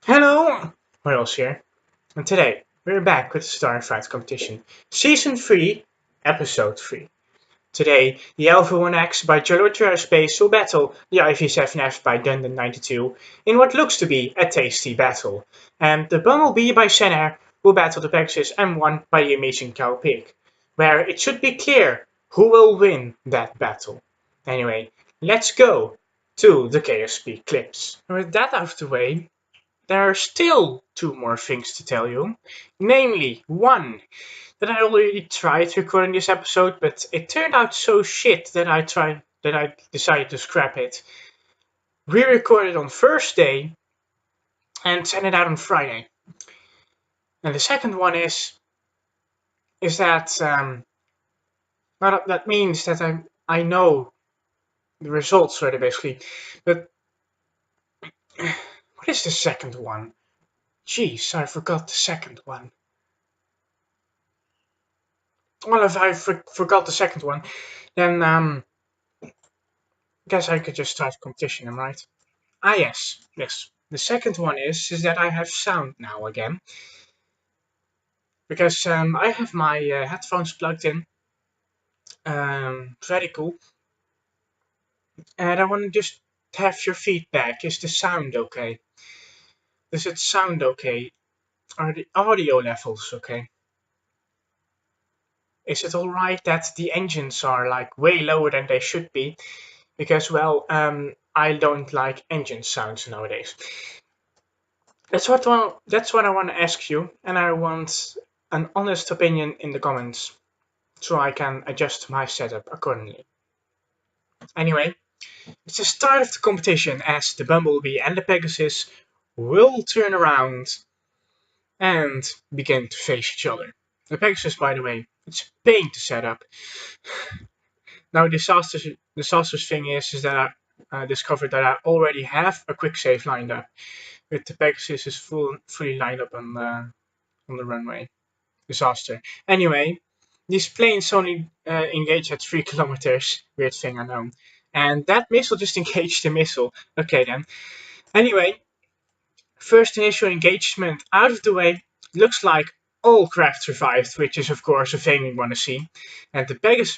Hello, Hojoz here, and today we're back with the Starfight competition, Season 3, Episode 3. Today, the Alpha 1X by Jolot Aerospace will battle the IV-7F by Dundon92 in what looks to be a tasty battle, and the Bumblebee by Zenair will battle the Pegasus M1 by TheAmazingCowpig, where it should be clear who will win that battle. Anyway, let's go to the KSP clips. With that out of the way, there are still two more things to tell you. Namely, one, that I already tried recording this episode, but it turned out so shit that I decided to scrap it. Re-recorded on Thursday and send it out on Friday. And the second one is that well, that means that I know the results already basically, but what is the second one? Jeez, I forgot the second one. Well, if I forgot the second one, then guess I could just start a competition, am I right? Ah, yes. The second one is that I have sound now again. Because I have my headphones plugged in. Very cool. And I want to just have your feedback. Is the sound okay? Does it sound okay? Are the audio levels okay? Is it alright that the engines are like way lower than they should be? Because, well, I don't like engine sounds nowadays. That's what I want to ask you, and I want an honest opinion in the comments, so I can adjust my setup accordingly. Anyway, it's the start of the competition as the Bumblebee and the Pegasus will turn around and begin to face each other. The Pegasus, by the way, it's a pain to set up. Now, disastrous thing is that I discovered that I already have a quick save lined up, but the Pegasus is fully lined up on the runway. Disaster. Anyway, these planes only engage at 3 kilometers. Weird thing, I know. And that missile just engaged the missile. Okay then. Anyway, first initial engagement out of the way. Looks like all craft survived, which is of course a thing we want to see. And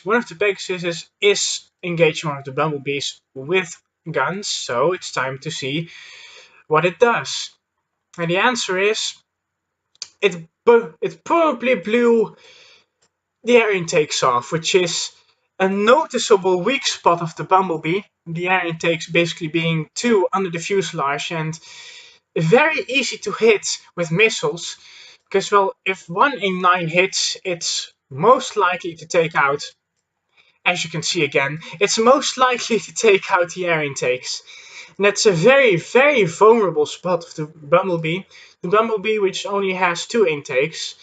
one of the Pegasuses is engaging one of the Bumblebees with guns, so it's time to see what it does. And the answer is it probably blew the air intakes off, which is a noticeable weak spot of the Bumblebee. The air intakes basically being two under the fuselage and very easy to hit with missiles. Because, well, if 1 in 9 hits, it's most likely to take out, as you can see again, it's most likely to take out the air intakes. And that's a very, very vulnerable spot of the Bumblebee. The Bumblebee, which only has 2 intakes,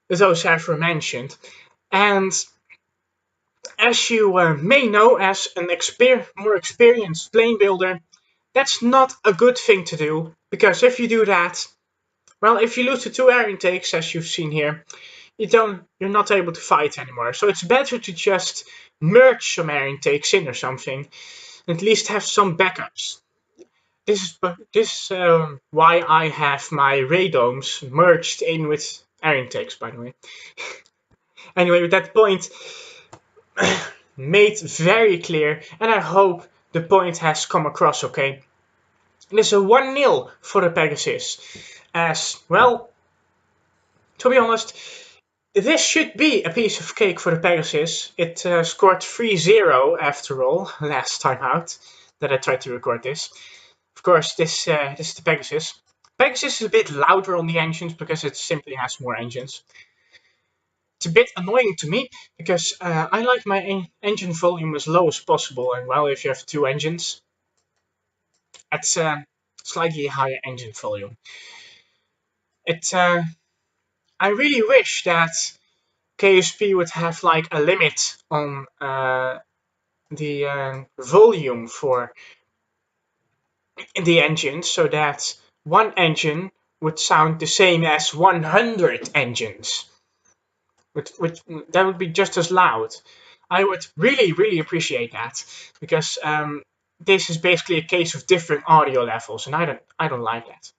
those aforementioned. And as you may know, as an more experienced plane builder, that's not a good thing to do, because if you do that, well, if you lose the 2 air intakes, as you've seen here, you're not able to fight anymore. So it's better to just merge some air intakes in or something, at least have some backups. This is why I have my radomes merged in with air intakes, by the way. Anyway, with that point made very clear, and I hope the point has come across okay. It is a 1-0 for the Pegasus, as, well, to be honest, this should be a piece of cake for the Pegasus. It scored 3-0 after all, last time out that I tried to record this. Of course, this is the Pegasus. Pegasus is a bit louder on the engines because it simply has more engines. It's a bit annoying to me because I like my engine volume as low as possible, and well, if you have 2 engines, it's a slightly higher engine volume. I really wish that KSP would have like a limit on the volume for the engines, so that 1 engine would sound the same as 100 engines. That would be just as loud. I would really, really appreciate that, because this is basically a case of different audio levels, and I don't like that.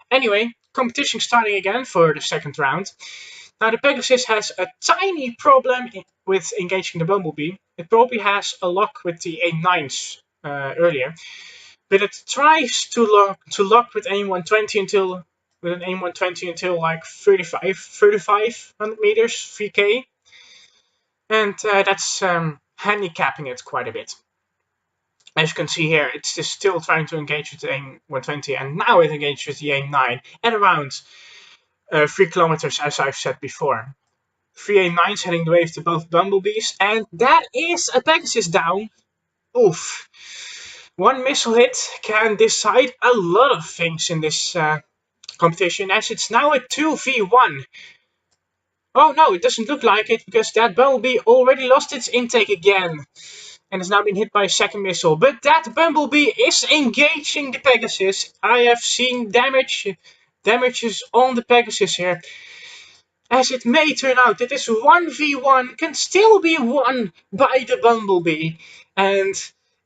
Anyway, competition starting again for the second round. Now the Pegasus has a tiny problem with engaging the Bumblebee. It probably has a lock with the A9s earlier, but it tries to lock with AIM-120 until like 3,500 meters, 3K, and that's handicapping it quite a bit. As you can see here, it's just still trying to engage with the AIM-120, and now it engaged with the AIM-9 at around 3 kilometers, as I've said before. 3 AIM-9s heading the way to both Bumblebees, and that is a Pegasus down. Oof. One missile hit can decide a lot of things in this competition, as it's now a 2v1. Oh no, it doesn't look like it, because that Bumblebee already lost its intake again, and has now been hit by a second missile. But that Bumblebee is engaging the Pegasus. I have seen damages on the Pegasus here. As it may turn out that this 1v1 can still be won by the Bumblebee. And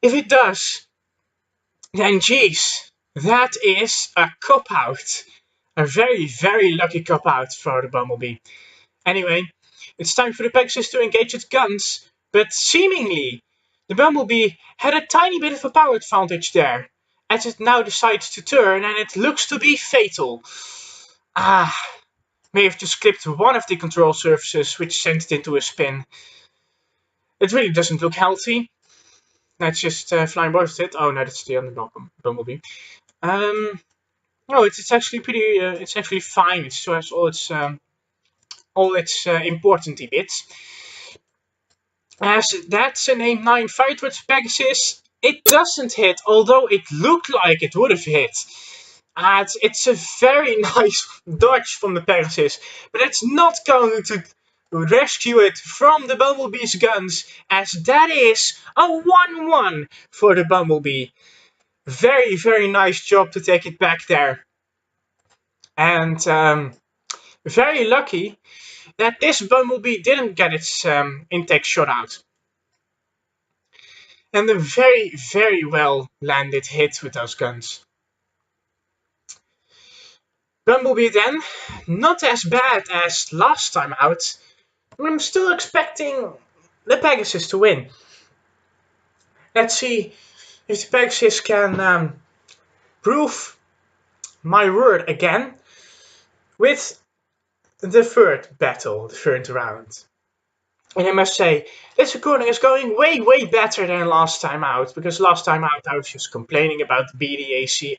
if it does, then geez, that is a cop-out. A very, very lucky cop-out for the Bumblebee. Anyway, it's time for the Pegasus to engage its guns, but seemingly the Bumblebee had a tiny bit of a power advantage there, as it now decides to turn, and it looks to be fatal. May have just clipped one of the control surfaces, which sent it into a spin. It really doesn't look healthy. That's just flying both it. Oh no, that's the other Bumblebee. No, it's actually pretty. It's actually fine. It still has all its important bits. As that's an AIM-9 fired towards Pegasus, it doesn't hit, although it looked like it would have hit. It's a very nice dodge from the Pegasus, but it's not going to rescue it from the Bumblebee's guns, as that is a 1-1 for the Bumblebee. Very, very nice job to take it back there. And very lucky that this Bumblebee didn't get its intake shot out. And a very, very well landed hit with those guns. Bumblebee then, not as bad as last time out, but I'm still expecting the Pegasus to win. Let's see if the Pegasus can prove my word again with the third battle, the third round. And I must say, this recording is going way, way better than last time out, because last time out I was just complaining about BDAC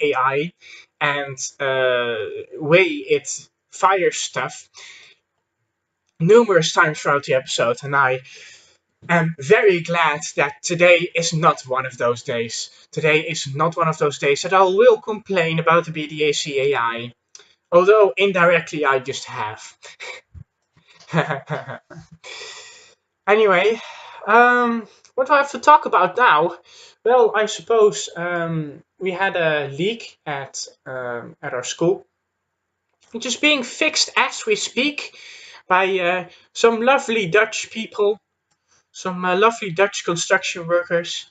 AI and way it fires stuff numerous times throughout the episode, and I am very glad that today is not one of those days. Today is not one of those days that I will complain about the BDAC AI, although indirectly I just have. Anyway, what do I have to talk about now? Well, I suppose we had a leak at our school, which is being fixed as we speak by some lovely Dutch people, some lovely Dutch construction workers.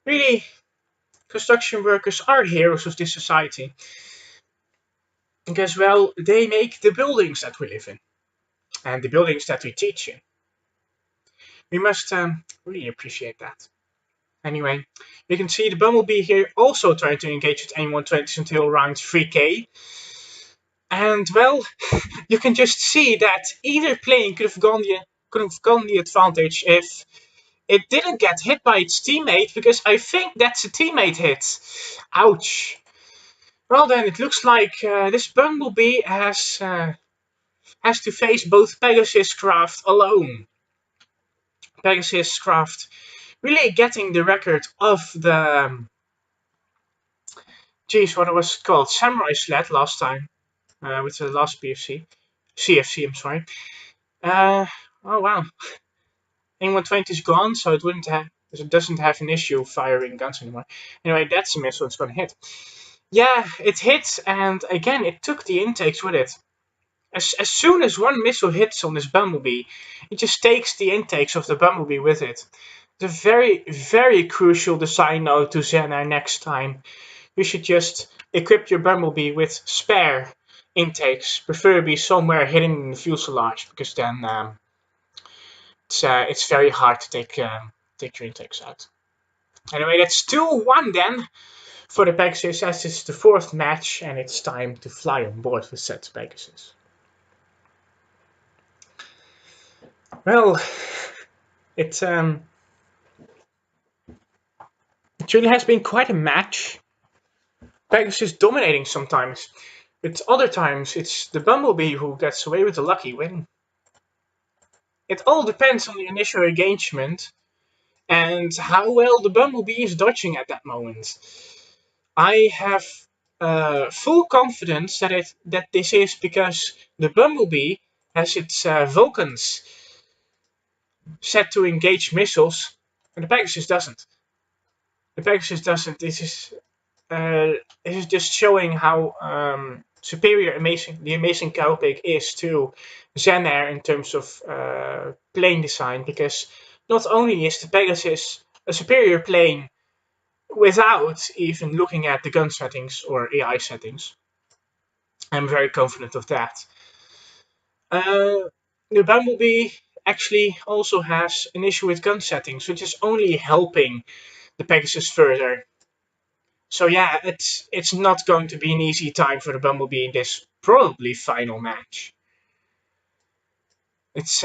Really, construction workers are heroes of this society, because, well, they make the buildings that we live in and the buildings that we teach in. We must really appreciate that. Anyway, you can see the Bumblebee here also trying to engage with AIM-120s until around 3K. And, well, you can just see that either plane could have gone the advantage if it didn't get hit by its teammate, because I think that's a teammate hit. Ouch. Well then, it looks like this Bumblebee has to face both Pegasus craft alone. Pegasus craft really getting the record of the what was it called? Samurai Sled last time with the last CFC, I'm sorry. Oh wow. AIM-120 is gone, so it doesn't have an issue firing guns anymore. Anyway, that's a missile it's gonna hit. Yeah, it hits, and again it took the intakes with it. As soon as one missile hits on this Bumblebee, it just takes the intakes of the Bumblebee with it. the very, very crucial design note to Zenair next time. You should just equip your Bumblebee with spare intakes, preferably somewhere hidden in the fuselage, because then it's very hard to take your intakes out. Anyway, that's 2-1 then for the Pegasus, as it's the 4th match, and it's time to fly on board with said Pegasus. Well, it really has been quite a match. Pegasus dominating sometimes, but other times it's the Bumblebee who gets away with the lucky win. It all depends on the initial engagement and how well the Bumblebee is dodging at that moment. I have full confidence that this is because the Bumblebee has its Vulcans set to engage missiles, and the Pegasus doesn't. The Pegasus doesn't. This is just showing how superior the AmazingCowpig is to Zenair in terms of plane design, because not only is the Pegasus a superior plane without even looking at the gun settings or AI settings, I'm very confident of that. The Bumblebee actually also has an issue with gun settings, which is only helping the Pegasus further. So yeah, it's not going to be an easy time for the Bumblebee in this probably final match. It's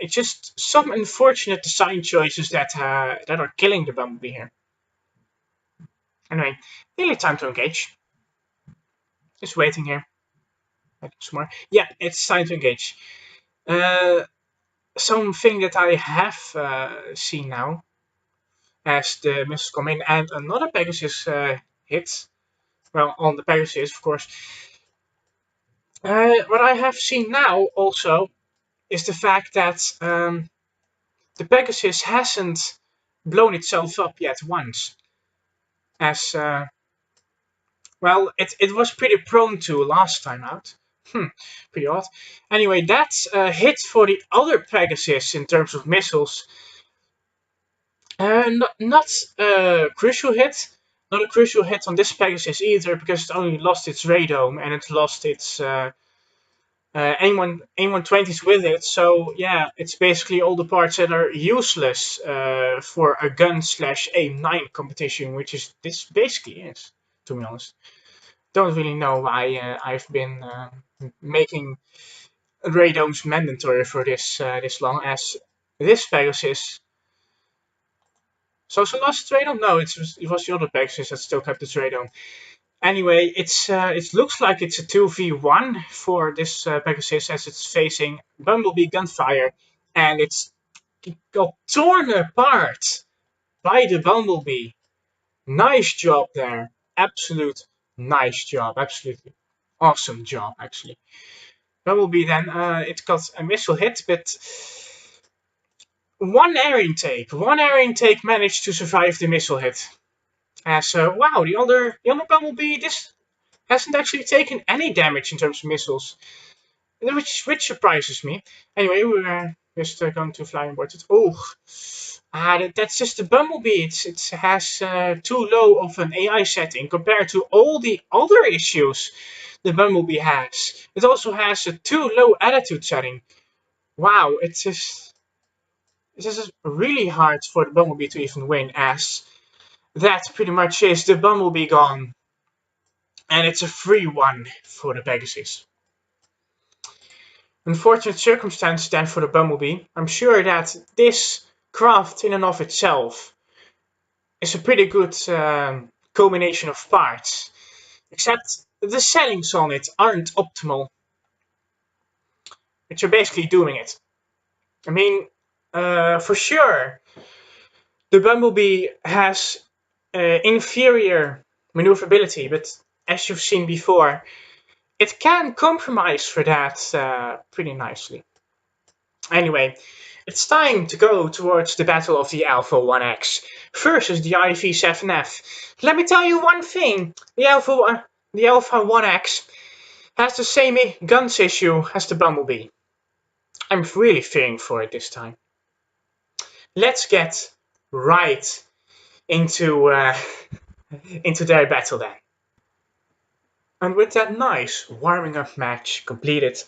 just some unfortunate design choices that are killing the Bumblebee here. Anyway, nearly time to engage. Just waiting here. Some more. Yeah, it's time to engage. Something that I have seen now as the missiles come in and another Pegasus hits. Well, on the Pegasus, of course. What I have seen now also is the fact that the Pegasus hasn't blown itself up yet once. As well, it was pretty prone to last time out. Pretty odd. Anyway, that's a hit for the other Pegasus in terms of missiles. Not a crucial hit. Not a crucial hit on this Pegasus either, because it only lost its radome and it lost its A120s with it. So yeah, it's basically all the parts that are useless for a gun/AIM-9 competition, which is this basically is, to be honest. Don't really know why I've been making radomes mandatory for this long, as this Pegasus. So lost its radome? No, it was the other Pegasus that still kept its radome. Anyway, it looks like it's a 2v1 for this Pegasus, as it's facing Bumblebee gunfire, and it got torn apart by the Bumblebee. Nice job there. Absolute nice job. Absolutely awesome job, actually. Bumblebee then, it got a missile hit, but one air intake managed to survive the missile hit. As wow, the other Bumblebee hasn't actually taken any damage in terms of missiles, which surprises me. Anyway, we're just going to fly on board it. Oh, that's just the Bumblebee. It has too low of an AI setting compared to all the other issues the Bumblebee has. It also has a too low attitude setting. Wow, this is really hard for the Bumblebee to even win, as that pretty much is the Bumblebee gone. And it's a free one for the Pegasus. Unfortunate circumstance then for the Bumblebee. I'm sure that this craft in and of itself is a pretty good combination of parts. Except the settings on it aren't optimal, which are basically doing it. I mean, for sure, the Bumblebee has inferior maneuverability, but as you've seen before, it can compromise for that pretty nicely. Anyway, it's time to go towards the battle of the Alpha 1X versus the IV-7F. Let me tell you one thing, the Alpha 1X has the same guns issue as the Bumblebee. I'm really fearing for it this time. let's get right into their battle then. And with that nice warming up match completed,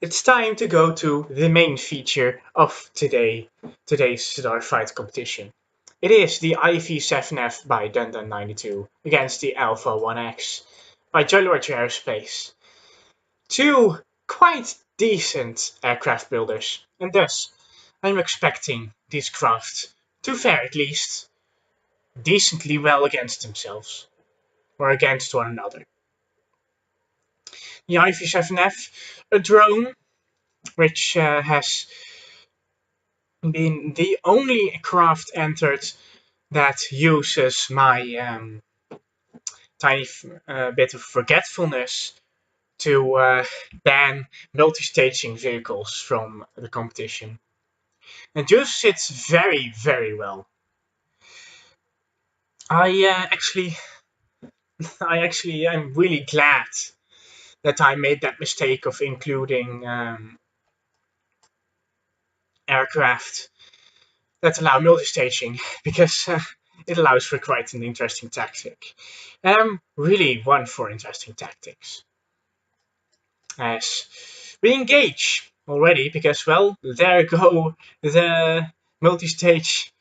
it's time to go to the main feature of today's Zenair fight competition. It is the IV-7F by Dundun92 against the Alpha 1X by Joylord Aerospace. Two quite decent aircraft builders, and thus I'm expecting these crafts to fare at least decently well against themselves, or against one another. The IV-7F, a drone which has been the only craft entered that uses my tiny bit of forgetfulness to ban multi-staging vehicles from the competition. And uses it very, very well. I actually am really glad that I made that mistake of including aircraft that allow multi-staging, because it allows for quite an interesting tactic. And I'm really one for interesting tactics. As we engage already, because, well, there go the multi-stage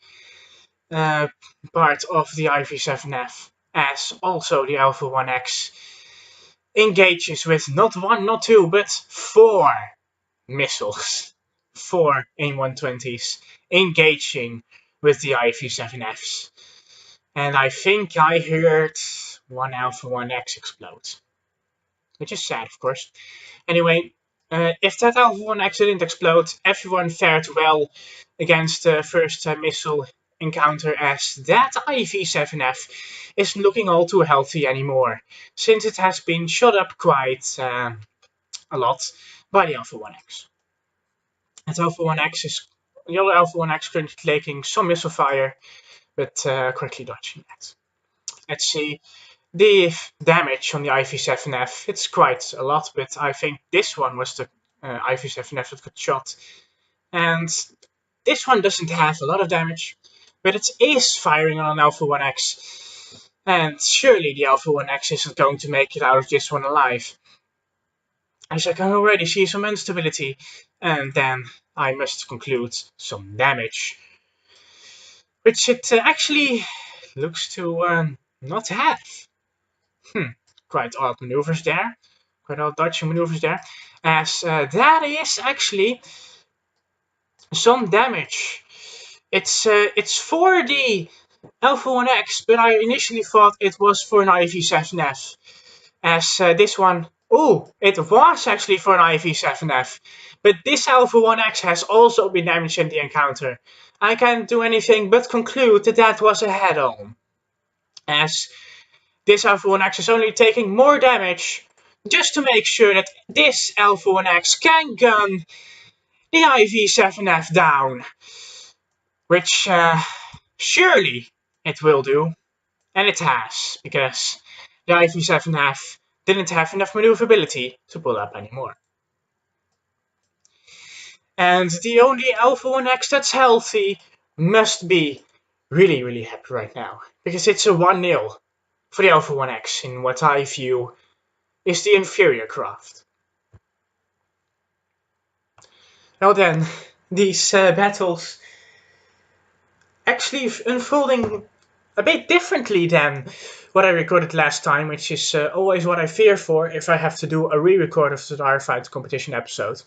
part of the IV-7F, as also the Alpha 1X engages with not one, not two, but 4 missiles. 4 AIM-120s engaging with the IV-7Fs. And I think I heard one Alpha 1X explode. Which is sad, of course. Anyway, if that Alpha 1X didn't explode, everyone fared well against the first missile encounter, as that IV-7F isn't looking all too healthy anymore, since it has been shot up quite a lot by the Alpha 1X. The other Alpha 1X currently taking some missile fire, but quickly dodging that. Let's see the damage on the IV-7F. It's quite a lot, but I think this one was the IV-7F that got shot. And this one doesn't have a lot of damage, but it is firing on an Alpha 1X. And surely the Alpha 1X isn't going to make it out of this one alive, as I can already see some instability, and then I must conclude some damage, which it actually looks to not have. Quite odd maneuvers there, quite odd dodging maneuvers there, as that is actually some damage. It's for the Alpha 1X, but I initially thought it was for an IV-7F, as this one, it was actually for an IV-7F, but this Alpha 1X has also been damaged in the encounter. I can't do anything but conclude that that was a head-on, as this Alpha 1X is only taking more damage just to make sure that this Alpha 1X can gun the IV-7F down, which surely it will do, and it has, because the IV-7F didn't have enough maneuverability to pull up anymore. And the only Alpha 1X that's healthy must be really, really happy right now, because it's a 1-0 for the Alpha 1X in what I view is the inferior craft. Now then, these battles actually unfolding a bit differently than what I recorded last time, which is always what I fear for if I have to do a re-record of the Zenair fight competition episode.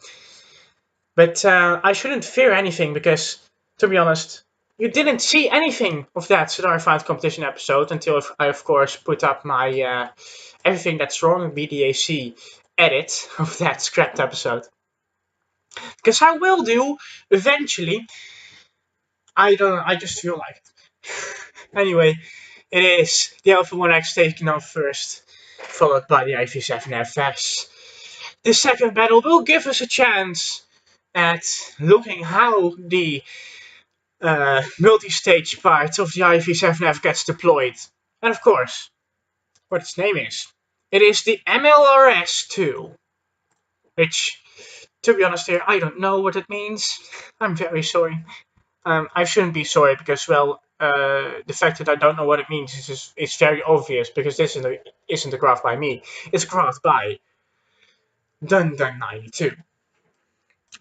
But I shouldn't fear anything, because, to be honest, you didn't see anything of that Zenair fight competition episode until I, of course, put up my Everything That's Wrong BDAC edit of that scrapped episode. Because I will do eventually. I just feel like it. Anyway, it is the Alpha 1X taking off first, followed by the IV-7FS. The second battle will give us a chance at looking how the multi-stage part of the IV-7F gets deployed. And of course, what its name is. It is the MLRS-2, which, to be honest here, I don't know what it means. I'm very sorry. I shouldn't be sorry because, well, the fact that I don't know what it means is very obvious because this isn't a graph by me. It's a graph by Dun92.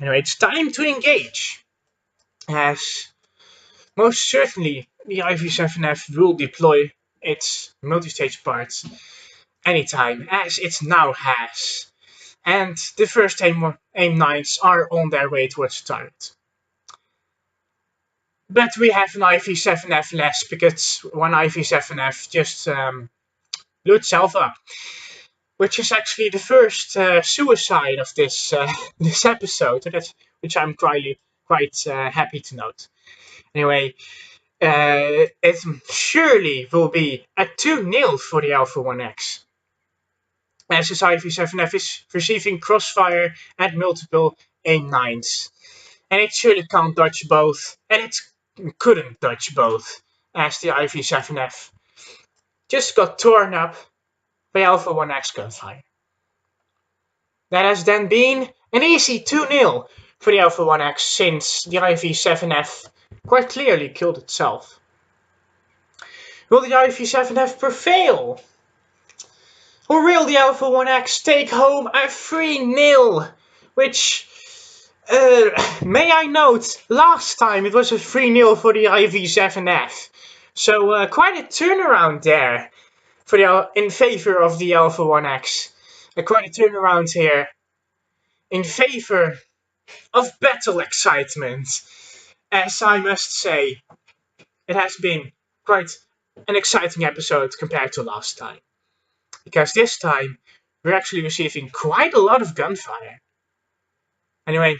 Anyway, it's time to engage, as most certainly the IV7F will deploy its multi-stage parts anytime, as it now has. And the first AIM-9s are on their way towards the target. But we have an IV7F less, because one IV7F just blew itself up. Which is actually the first suicide of this this episode, which I'm quite happy to note. Anyway, it surely will be a 2-0 for the Alpha 1X. As this IV7F is receiving crossfire at multiple AIM-9s. And it surely can't dodge both, and it couldn't dodge both, as the IV7F just got torn up by Alpha 1X gunfire. That has then been an easy 2-0 for the Alpha 1X, since the IV7F quite clearly killed itself. Will the IV7F prevail? Or will the Alpha 1X take home a 3-0? Which, may I note, last time it was a 3-0 for the IV7F. So quite a turnaround there for in favor of the Alpha 1X. Quite a turnaround here in favor of battle excitement. As I must say, it has been quite an exciting episode compared to last time. Because this time, we're actually receiving quite a lot of gunfire. Anyway,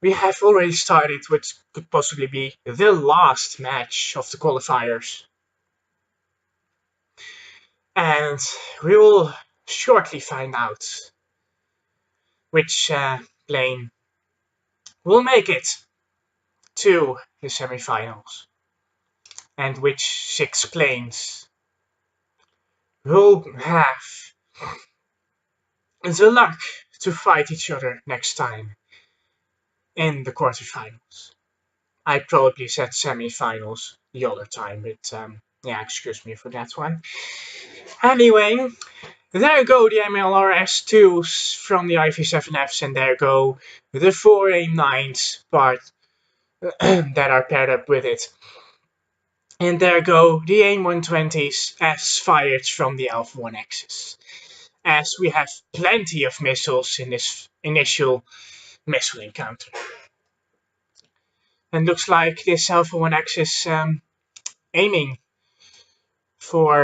we have already started what could possibly be the last match of the qualifiers. And we will shortly find out which plane will make it to the semifinals, and which 6 planes will have the luck to fight each other next time in the quarterfinals. I probably said semifinals the other time, but yeah, excuse me for that one. Anyway, there go the MLRS2s from the IV7Fs, and there go the 4 AIM-9s part that are paired up with it. And there go the AIM-120s as fired from the Alpha 1Xs, as we have plenty of missiles in this initial missile encounter. And looks like this Alpha 1X is aiming for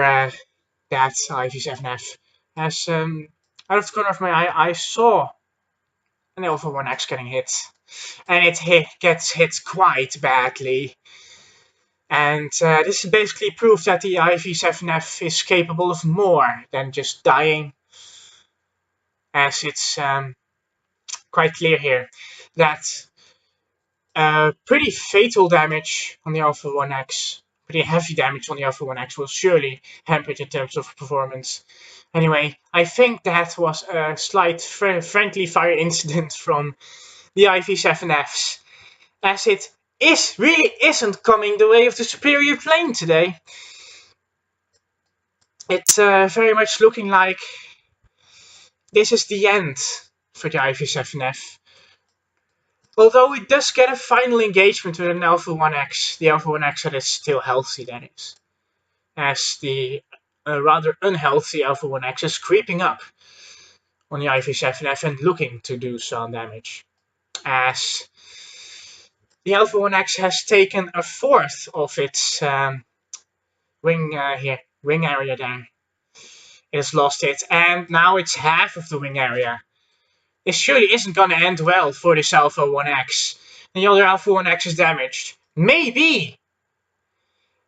that IV7F. As out of the corner of my eye, I saw an Alpha 1X getting hit. And it gets hit quite badly. And this is basically proof that the IV7F is capable of more than just dying. As it's quite clear here that pretty fatal damage on the Alpha 1X, pretty heavy damage on the Alpha 1X will surely hamper it in terms of performance. Anyway, I think that was a slight friendly fire incident from the IV7Fs, as it really isn't coming the way of the superior plane today. It's very much looking like this is the end for the IV7F. Although it does get a final engagement with an Alpha 1X, the Alpha 1X that is still healthy, that is. As the rather unhealthy Alpha 1X is creeping up on the IV7F and looking to do some damage. As the Alpha 1X has taken a fourth of its wing area there. It has lost it, and now it's half of the wing area. It surely isn't going to end well for this Alpha 1X. And the other Alpha 1X is damaged. Maybe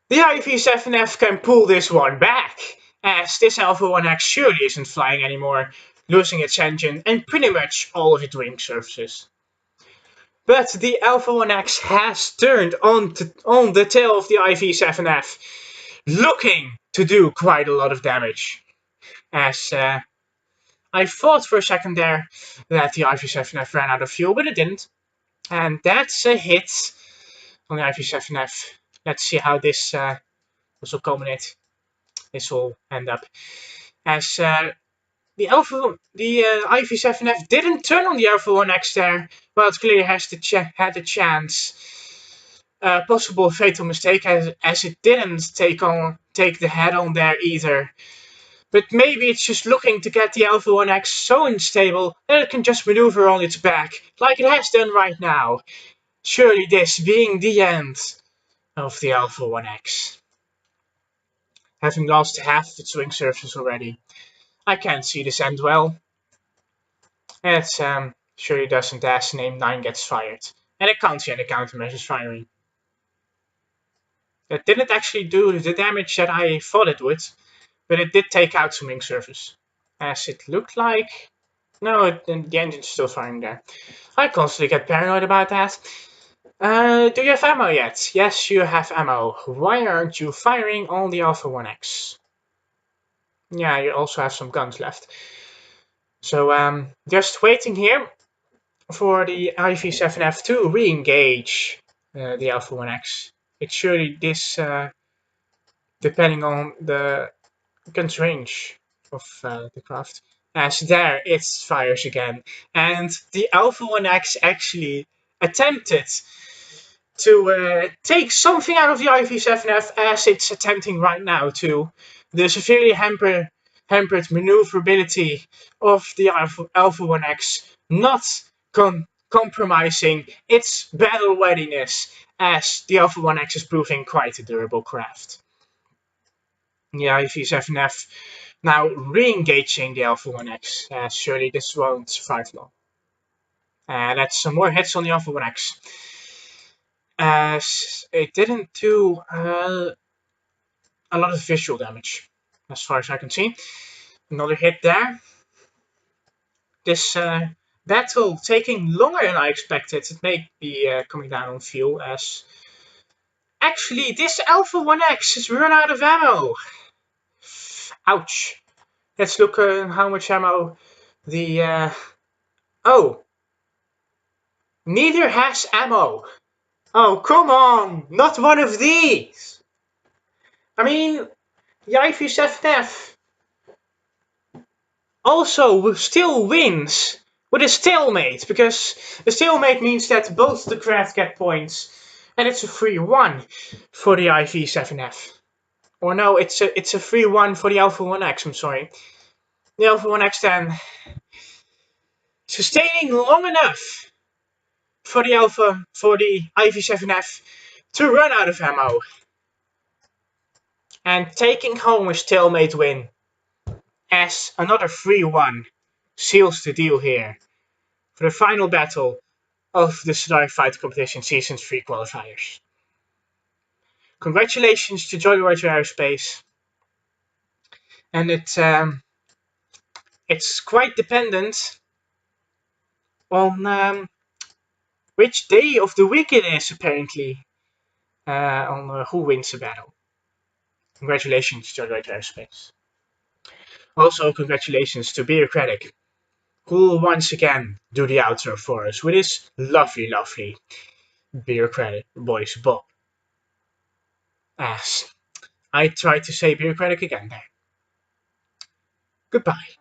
the IV7F can pull this one back, as this Alpha 1X surely isn't flying anymore, losing its engine and pretty much all of its wing surfaces. But the Alpha 1X has turned on the tail of the IV7F, looking to do quite a lot of damage. As I thought for a second there that the IV7F ran out of fuel, but it didn't. And that's a hit on the IV7F. Let's see how this will culminate. This will end up as the IV7F didn't turn on the Alpha 1X there. Well, it clearly has had a chance. Possible fatal mistake as it didn't take the head on there either. But maybe it's just looking to get the Alpha 1X so unstable that it can just maneuver on its back, like it has done right now. Surely this being the end of the Alpha 1X. Having lost half of its wing surface already. I can't see this end well. It's surely doesn't as name 9 gets fired. And I can't see any countermeasures firing. It didn't actually do the damage that I thought it would, but it did take out some wing surface. As it looked like... No, the engine's still firing there. I constantly get paranoid about that. Do you have ammo yet? Yes, you have ammo. Why aren't you firing on the Alpha 1X? Yeah, you also have some guns left. So, just waiting here for the IV7F to re-engage the Alpha 1X. It's surely this, depending on the gun's range of the craft. As there, it fires again. And the Alpha 1X actually attempted to take something out of the IV7F as it's attempting right now to. The severely hampered maneuverability of the Alpha 1X not compromising its battle readiness, as the Alpha 1X is proving quite a durable craft. The IV7F now re-engaging the Alpha 1X, as surely this won't survive long. And that's some more hits on the Alpha 1X. As it didn't do a lot of visual damage, as far as I can see. Another hit there. This battle taking longer than I expected. It may be coming down on fuel, as actually this Alpha 1X has run out of ammo. Ouch. Let's look at how much ammo the... Oh! Neither has ammo. Oh, come on! Not one of these! I mean, the IV7F also still wins with a stalemate, because a stalemate means that both the craft get points, and it's a 3-1 for the IV7F. Or no, it's a 3-1 for the Alpha 1X, I'm sorry. The Alpha 1X then sustaining long enough for the IV7F to run out of ammo. And taking home a stalemate win, as another 3-1 seals the deal here for the final battle of the Zenair Fighter Competition Season 3 qualifiers. Congratulations to Jolly Roger Aerospace. And it's quite dependent on which day of the week it is, apparently, on who wins the battle. Congratulations, Jolly Roger Aerospace. Also, congratulations to Bureaucratic, who will once again do the outro for us with his lovely, lovely Bureaucratic voice Bob. As I tried to say Bureaucratic again there. Goodbye.